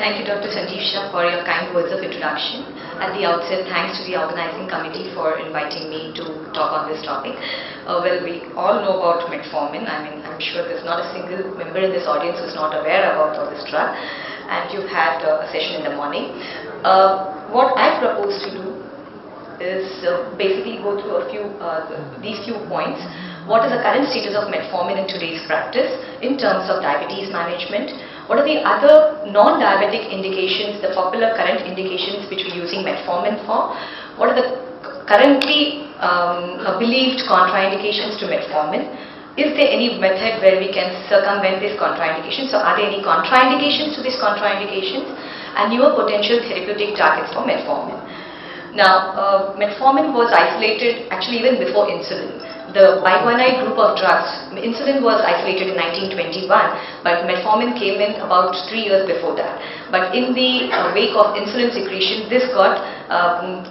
Thank you, Dr. Sanjeev, for your kind words of introduction. At the outset, thanks to the organizing committee for inviting me to talk on this topic. Well, we all know about Metformin. I mean, I'm sure there's not a single member in this audience who's not aware about this drug. And you've had a session in the morning. What I propose to do is basically go through these few points. What is the current status of Metformin in today's practice in terms of diabetes management? What are the other non-diabetic indications, the popular current indications which we're using Metformin for? What are the currently believed contraindications to Metformin? Is there any method where we can circumvent these contraindications? So are there any contraindications to these contraindications? And newer potential therapeutic targets for Metformin. Now, Metformin was isolated actually even before insulin. The biguanide group of drugs, insulin was isolated in 1921, but Metformin came in about 3 years before that. But in the wake of insulin secretion, this got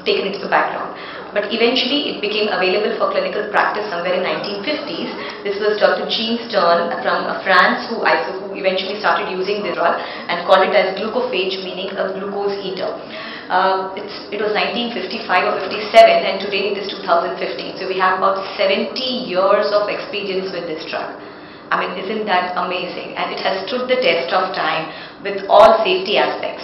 taken into the background. But eventually it became available for clinical practice somewhere in 1950s. This was Dr. Jean Stern from France who eventually started using the drug and called it as glucophage, meaning a glucose eater. It was 1955 or 57 and today it is 2015. So we have about 70 years of experience with this drug. I mean, isn't that amazing? And it has stood the test of time with all safety aspects.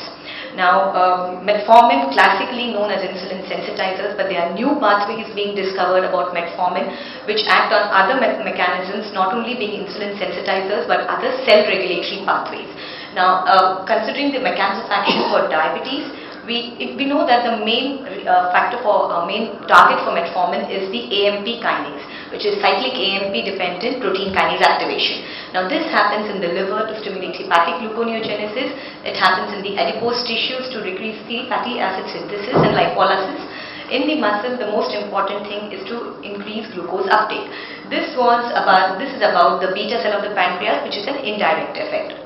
Now, Metformin, classically known as insulin sensitizers, but there are new pathways being discovered about Metformin which act on other mechanisms, not only being insulin sensitizers but other cell regulatory pathways. Now, considering the mechanism of action for diabetes, we know that the main main target for Metformin is the AMP kinase, which is cyclic AMP dependent protein kinase activation. Now this happens in the liver to stimulate hepatic gluconeogenesis. It happens in the adipose tissues to decrease the fatty acid synthesis and lipolysis. In the muscle, the most important thing is to increase glucose uptake. This is about the beta cell of the pancreas, which is an indirect effect.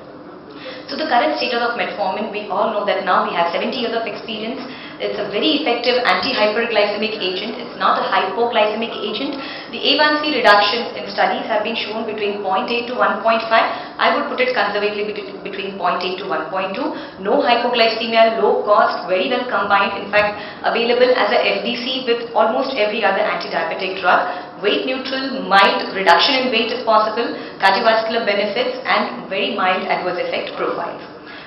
So the current status of Metformin, we all know that now we have 70 years of experience. It's a very effective anti-hyperglycemic agent. It's not a hypoglycemic agent. The A1C reductions in studies have been shown between 0.8 to 1.5. I would put it conservatively between 0.8 to 1.2. No hypoglycemia, low cost, very well combined. In fact, available as a FDC with almost every other anti-diabetic drug. Weight neutral, mild reduction in weight is possible, cardiovascular benefits and very mild adverse effect profiles.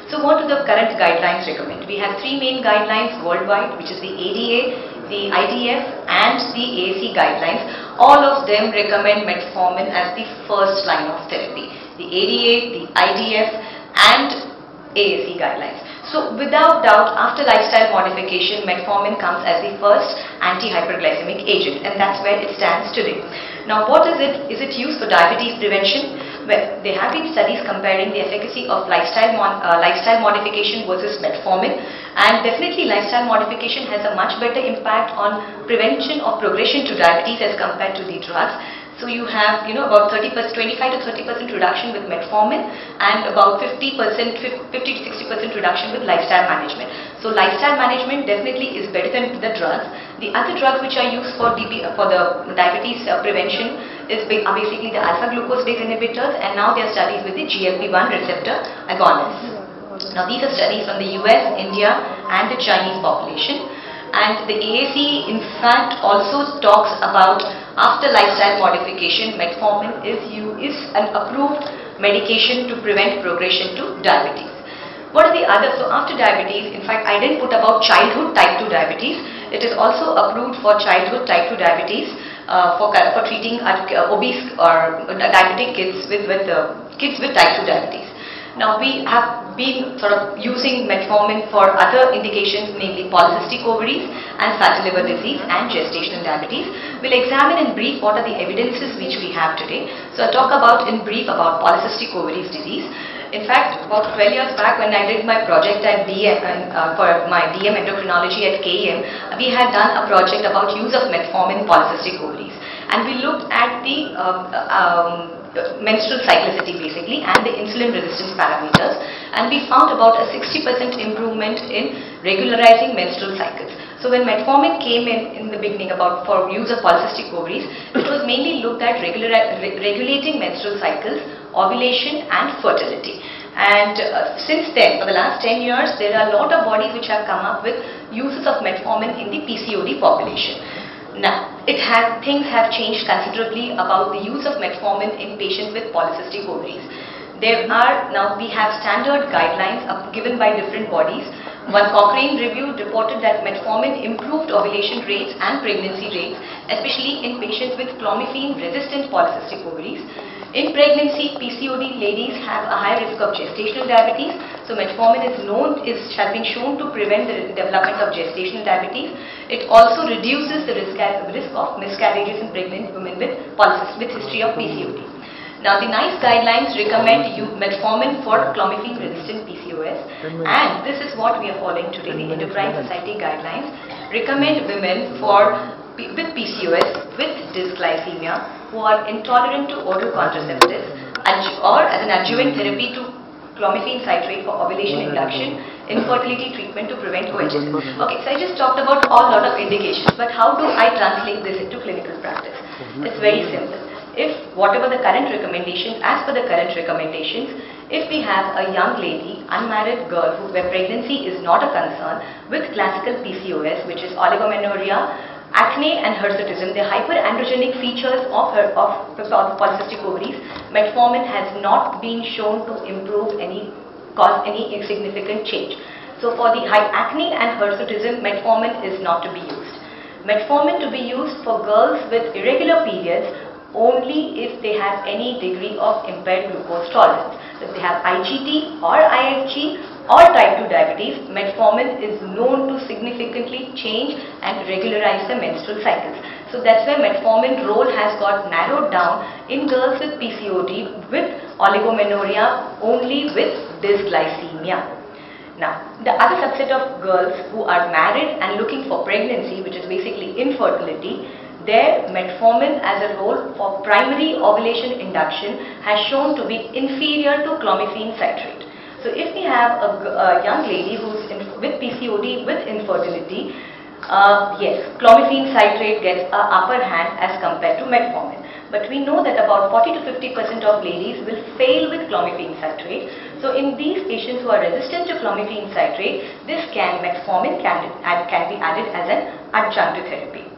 So what do the current guidelines recommend? We have 3 main guidelines worldwide, which is the ADA, the IDF and the AAC guidelines. All of them recommend Metformin as the first line of therapy. The ADA, the IDF and AAC guidelines. So without doubt, after lifestyle modification, Metformin comes as the first anti-hyperglycemic agent, and that's where it stands today. Now what is it? Is it used for diabetes prevention? Well, there have been studies comparing the efficacy of lifestyle modification versus Metformin, and definitely lifestyle modification has a much better impact on prevention of progression to diabetes as compared to the drugs. So you have, about 25 to 30% reduction with Metformin and about 50 to 60% reduction with lifestyle management. So lifestyle management definitely is better than the drugs. The other drugs which are used for the diabetes prevention are basically the alpha glucose base inhibitors, and now there are studies with the GLP-1 receptor agonists. Now these are studies from the US, India and the Chinese population. And the AAC in fact also talks about after lifestyle modification, Metformin is an approved medication to prevent progression to diabetes. What are the others? So after diabetes, in fact I didn't put about childhood type 2 diabetes. It is also approved for childhood type 2 diabetes for treating obese or diabetic kids with type 2 diabetes. Now we have been sort of using Metformin for other indications, namely polycystic ovaries and fatty liver disease and gestational diabetes. We'll examine in brief what are the evidences which we have today. So I'll talk about in brief about polycystic ovaries disease. In fact, about 12 years back when I did my project at DM for my DM endocrinology at KEM, we had done a project about use of Metformin in polycystic ovaries. And we looked at the menstrual cyclicity basically and the insulin resistance parameters, and we found about a 60% improvement in regularizing menstrual cycles. So when Metformin came in the beginning for use of polycystic ovaries, it was mainly looked at regulating menstrual cycles, ovulation and fertility. And since then, for the last 10 years, there are a lot of bodies which have come up with uses of metformin in the PCOD population. Now, things have changed considerably about the use of metformin in patients with polycystic ovaries. We have standard guidelines given by different bodies. One Cochrane review reported that metformin improved ovulation rates and pregnancy rates, especially in patients with clomiphene-resistant polycystic ovaries. In pregnancy, PCOD ladies have a high risk of gestational diabetes. So metformin has been shown to prevent the development of gestational diabetes. It also reduces the risk of miscarriages in pregnant women with history of PCOD. Now, the NICE guidelines recommend metformin for clomiphene-resistant PCOS, and this is what we are following today. The Endocrine Society guidelines recommend women with PCOS with dysglycemia who are intolerant to oral contraceptives or as an adjuvant therapy to clomiphene citrate for ovulation induction, infertility treatment to prevent OHS. Okay, so I just talked about a lot of indications, but how do I translate this into clinical practice? It's very simple. If whatever the current recommendations, as per the current recommendations, if we have a young lady, unmarried girl where pregnancy is not a concern with classical PCOS, which is oligomenorrhea, acne and hirsutism, the hyperandrogenic features of polycystic ovaries, metformin has not been shown to cause any significant change. So for the acne and hirsutism, metformin is not to be used. Metformin to be used for girls with irregular periods only if they have any degree of impaired glucose tolerance. So if they have IGT or IHG or type 2 diabetes, metformin is known to significantly change and regularize the menstrual cycles. So that's why metformin role has got narrowed down in girls with PCOD with oligomenorrhea only with dysglycemia. Now, the other subset of girls who are married and looking for pregnancy, which is basically infertility, their metformin as a role for primary ovulation induction has shown to be inferior to clomiphene citrate. So if we have a young lady who's with PCOD with infertility, yes, clomiphene citrate gets an upper hand as compared to metformin. But we know that about 40 to 50% of ladies will fail with clomiphene citrate. So in these patients who are resistant to clomiphene citrate, metformin can be added as an adjunctive therapy.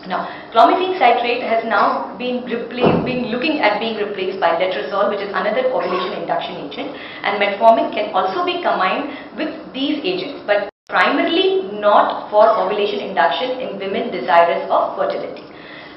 Now, clomiphene citrate has now been looking at being replaced by letrozole, which is another ovulation induction agent, and metformin can also be combined with these agents, but primarily not for ovulation induction in women desirous of fertility.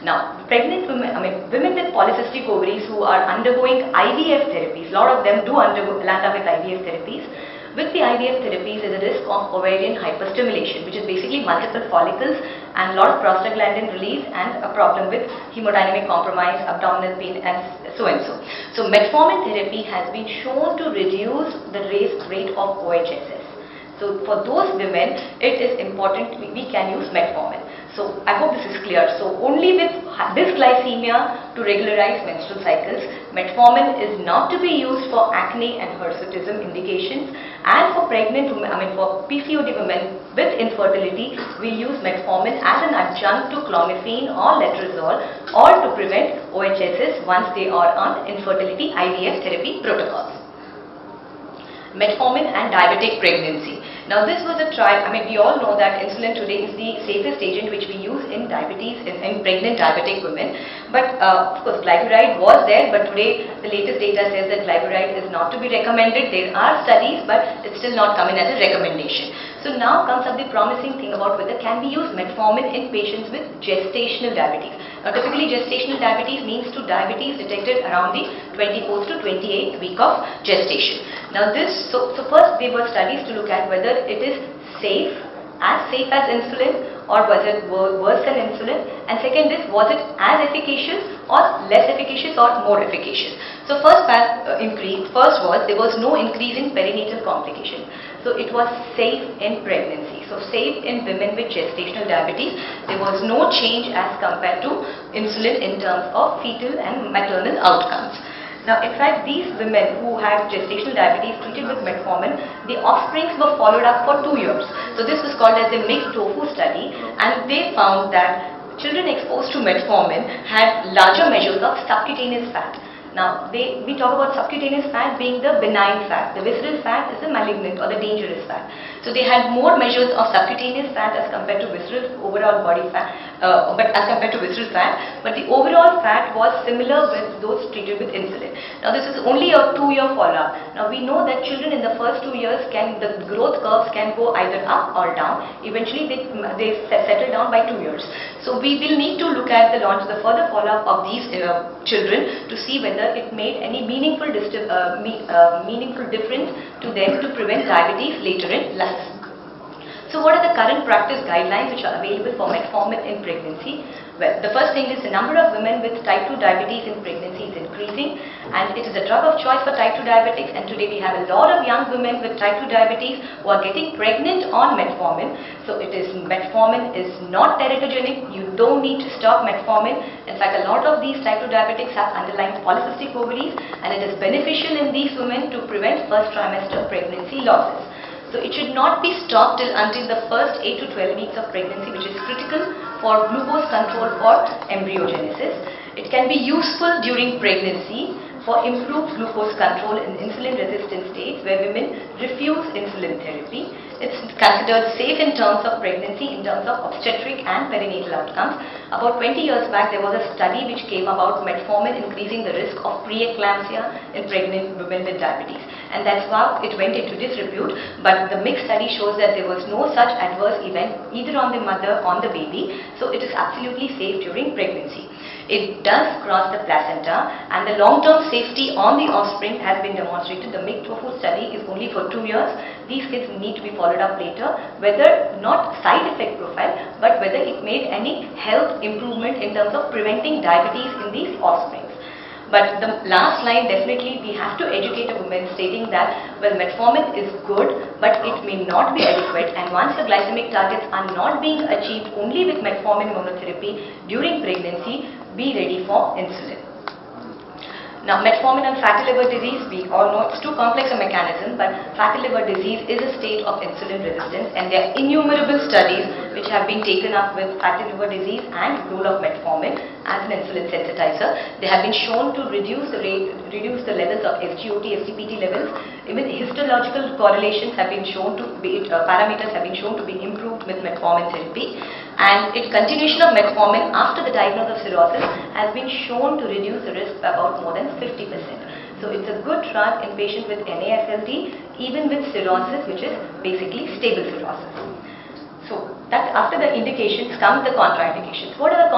Now, pregnant women, women with polycystic ovaries who are undergoing IVF therapies, a lot of them do land up with IVF therapies. With the IVF therapies, there is a risk of ovarian hyperstimulation, which is basically multiple follicles and a lot of prostaglandin release and a problem with hemodynamic compromise, abdominal pain and so and so. So metformin therapy has been shown to reduce the rate of OHSS. So for those women, it is important we can use metformin. So I hope this is clear. So only with dysglycemia to regularize menstrual cycles, metformin is not to be used for acne and hirsutism indications, and for pregnant women, for PCOD women with infertility, we use metformin as an adjunct to clomiphene or letrozole or to prevent OHSS once they are on infertility IVF therapy protocols. Metformin and diabetic pregnancy. Now this was a trial, we all know that insulin today is the safest agent which we use in diabetes, in pregnant diabetic women. But of course glyburide was there, but today the latest data says that glyburide is not to be recommended. There are studies, but it's still not come in as a recommendation. So now comes up the promising thing about whether can we use metformin in patients with gestational diabetes. Now typically gestational diabetes means to diabetes detected around the 24th to 28th week of gestation. Now so first there were studies to look at whether it is safe as insulin or was it worse than insulin, and second is was it as efficacious or less efficacious or more efficacious. So first was there was no increase in perinatal complications. So it was safe in pregnancy. So safe in women with gestational diabetes. There was no change as compared to insulin in terms of fetal and maternal outcomes. Now in fact these women who had gestational diabetes treated with metformin, the offsprings were followed up for 2 years. So this was called as a mixed tofu study, and they found that children exposed to metformin had larger measures of subcutaneous fat. Now, we talk about subcutaneous fat being the benign fat. The visceral fat is the malignant or the dangerous fat. So they had more measures of subcutaneous fat as compared to visceral overall body fat, but the overall fat was similar with those treated with insulin. Now, this is only a 2-year follow-up. Now, we know that children in the first 2 years the growth curves can go either up or down. Eventually, they settle down by 2 years. So we will need to look at the further follow-up of these children to see whether it made any meaningful difference to them to prevent diabetes later in life. So what are the current practice guidelines which are available for metformin in pregnancy? Well, the first thing is the number of women with type 2 diabetes in pregnancy is increasing, and it is a drug of choice for type 2 diabetics, and today we have a lot of young women with type 2 diabetes who are getting pregnant on metformin. So metformin is not teratogenic. You don't need to stop metformin. In fact, a lot of these type 2 diabetics have underlying polycystic ovaries, and it is beneficial in these women to prevent first trimester pregnancy losses. So it should not be stopped until the first 8 to 12 weeks of pregnancy, which is critical for glucose control for embryogenesis. It can be useful during pregnancy for improved glucose control in insulin-resistant states where women refuse insulin therapy. It's considered safe in terms of pregnancy, in terms of obstetric and perinatal outcomes. About 20 years back, there was a study which came about metformin increasing the risk of preeclampsia in pregnant women with diabetes. And that's why it went into disrepute. But the mixed study shows that there was no such adverse event either on the mother or the baby. So it is absolutely safe during pregnancy. It does cross the placenta, and the long-term safety on the offspring has been demonstrated. The MIG-tofu study is only for 2 years. These kids need to be followed up later, whether not side effect profile, but whether it made any health improvement in terms of preventing diabetes in these offsprings. But the last line, definitely we have to educate a woman stating that, well, metformin is good, but it may not be adequate, and once the glycemic targets are not being achieved only with metformin monotherapy during pregnancy, be ready for insulin. Now, metformin and fatty liver disease, we all know it's too complex a mechanism, but fatty liver disease is a state of insulin resistance, and there are innumerable studies which have been taken up with fatty liver disease and role of metformin as an insulin sensitizer. They have been shown to reduce the levels of SGOT, SGPT levels. Even histological correlations have been shown to be, parameters have been shown to be improved with metformin therapy. And continuation of metformin after the diagnosis of cirrhosis has been shown to reduce the risk by about more than 50%. So it's a good drug in patients with NAFLD, even with cirrhosis, which is basically stable cirrhosis. So that after the indications comes the contraindications. What are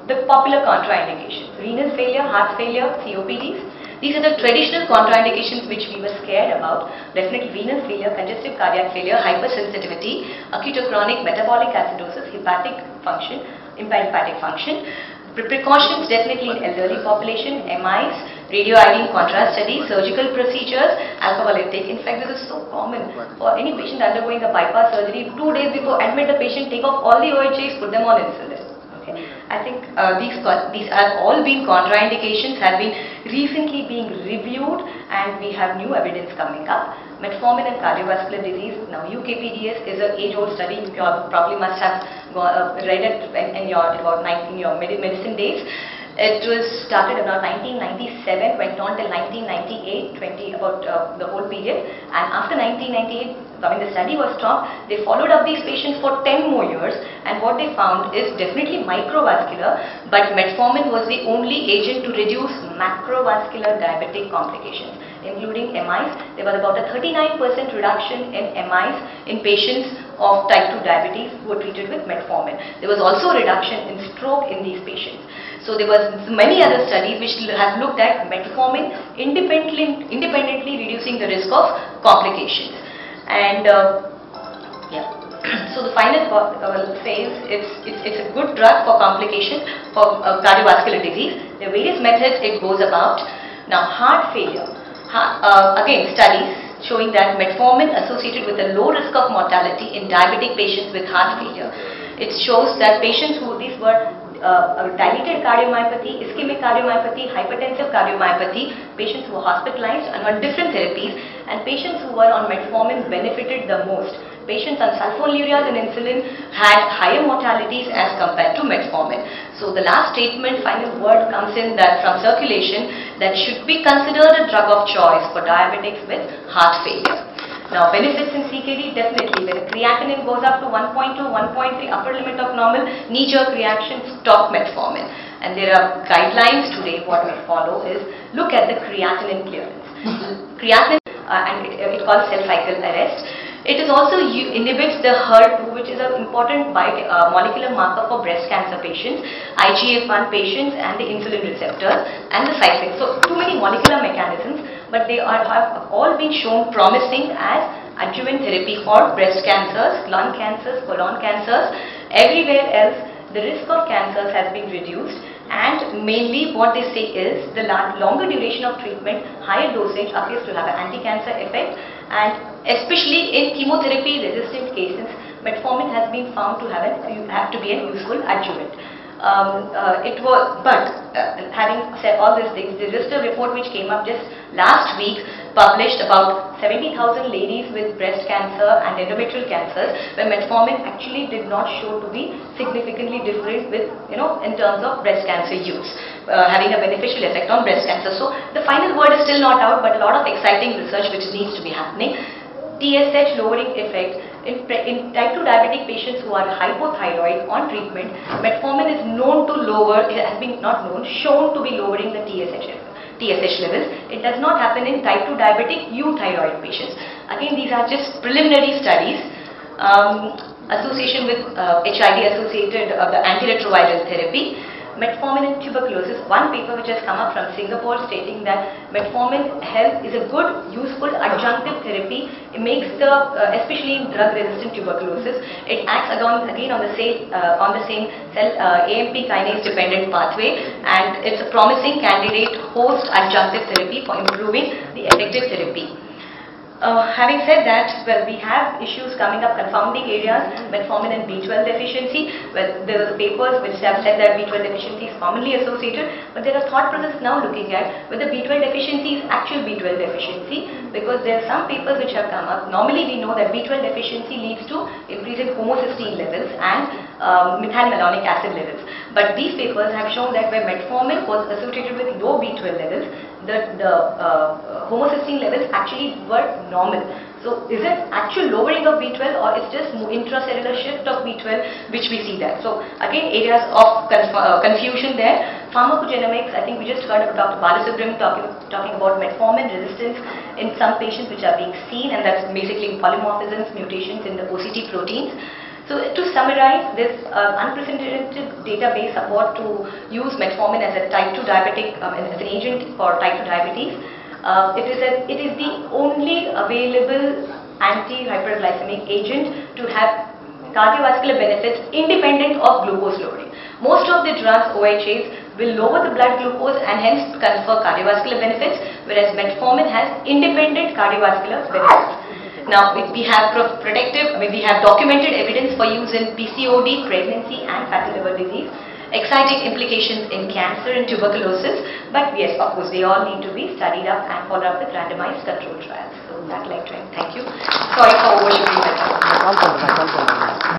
the popular contraindications? Renal failure, heart failure, COPDs. These are the traditional contraindications which we were scared about. Definitely renal failure, congestive cardiac failure, hypersensitivity, acute or chronic metabolic acidosis, hepatic function, impaired hepatic function. Precautions definitely in elderly population, MIs, radioiodine contrast studies, surgical procedures, alcohol intake. In fact, this is so common for any patient undergoing a bypass surgery. 2 days before admit the patient, take off all the OHAs, put them on insulin. I think these have all been contraindications, have been recently being reviewed, and we have new evidence coming up. Metformin and cardiovascular disease. Now, UKPDS is an age-old study. You probably must have read it in your medicine days. It was started about 1997, went on till 1998, about the whole period. And after 1998, when the study was stopped, they followed up these patients for 10 more years. And what they found is definitely microvascular, but metformin was the only agent to reduce macrovascular diabetic complications, including MIs. There was about a 39% reduction in MIs in patients of type 2 diabetes who were treated with metformin. There was also a reduction in stroke in these patients. So there was many other studies which have looked at metformin independently reducing the risk of complications. And so the final says it's a good drug for complication for cardiovascular disease. There are various methods it goes about. Now, heart failure. Again, studies showing that metformin associated with a low risk of mortality in diabetic patients with heart failure. It shows that patients who these were dilated cardiomyopathy, ischemic cardiomyopathy, hypertensive cardiomyopathy, patients who were hospitalized and on different therapies, and patients who were on metformin benefited the most. Patients on sulfonylureas and insulin had higher mortalities as compared to metformin. So the last statement, final word comes in that from circulation that should be considered a drug of choice for diabetics with heart failure. Now, benefits in CKD, definitely. When creatinine goes up to 1.2, 1.3, upper limit of normal, knee-jerk reaction, stop metformin. And there are guidelines today. What we follow is look at the creatinine clearance. Creatinine, and it calls cell cycle arrest. It is also inhibits the HER2, which is an important molecular marker for breast cancer patients, IGF-1 patients, and the insulin receptors, and the cycling. So, too many molecular mechanisms, but they have all been shown promising as adjuvant therapy for breast cancers, lung cancers, colon cancers. Everywhere else, the risk of cancers has been reduced, and mainly what they say is the longer duration of treatment, higher dosage appears to have an anti-cancer effect, and especially in chemotherapy resistant cases, metformin has been found to have to be a useful adjuvant. Having said all these things, there is just a report which came up just last week, published about 70,000 ladies with breast cancer and endometrial cancers, where metformin actually did not show to be significantly different with, in terms of breast cancer use, having a beneficial effect on breast cancer. So the final word is still not out, but a lot of exciting research which needs to be happening. TSH lowering effect in type 2 diabetic patients who are hypothyroid on treatment, metformin is known to lower, it has been not known, shown to be lowering the TSH levels. It does not happen in type 2 diabetic euthyroid patients. Again, these are just preliminary studies. Association with HIV associated the antiretroviral therapy. Metformin and tuberculosis, one paper which has come up from Singapore stating that metformin is a good, useful adjunctive therapy. It makes especially in drug-resistant tuberculosis, it acts again on the same cell AMP kinase dependent pathway, and it's a promising candidate host adjunctive therapy for improving the effective therapy. Having said that, well, we have issues coming up, confounding areas, metformin and B12 deficiency. Well, there were papers which have said that B12 deficiency is commonly associated, but there are thought process now looking at whether B12 deficiency is actual B12 deficiency, because there are some papers which have come up. Normally we know that B12 deficiency leads to increase in homocysteine levels and methylmalonic acid levels. But these papers have shown that where metformin was associated with low B12 levels, the homocysteine levels actually were normal. So is it actual lowering of B12 or it's just intracellular shift of B12 which we see that? So again, areas of confusion there. Pharmacogenomics, I think we just heard of Dr. Balasubramanian talking about metformin resistance in some patients which are being seen, and that's basically polymorphisms, mutations in the OCT proteins. So to summarize, this unprecedented database support to use metformin as a type 2 diabetic, as an agent for type 2 diabetes. It is the only available anti-hyperglycemic agent to have cardiovascular benefits independent of glucose lowering. Most of the drugs, OHAs, will lower the blood glucose and hence confer cardiovascular benefits, whereas metformin has independent cardiovascular benefits. Now, we have documented evidence for use in PCOD, pregnancy and fatty liver disease, exciting implications in cancer and tuberculosis, but yes, of course, they all need to be studied up and followed up with randomized control trials. So, that like to end. Thank you. Sorry for overshooting my time.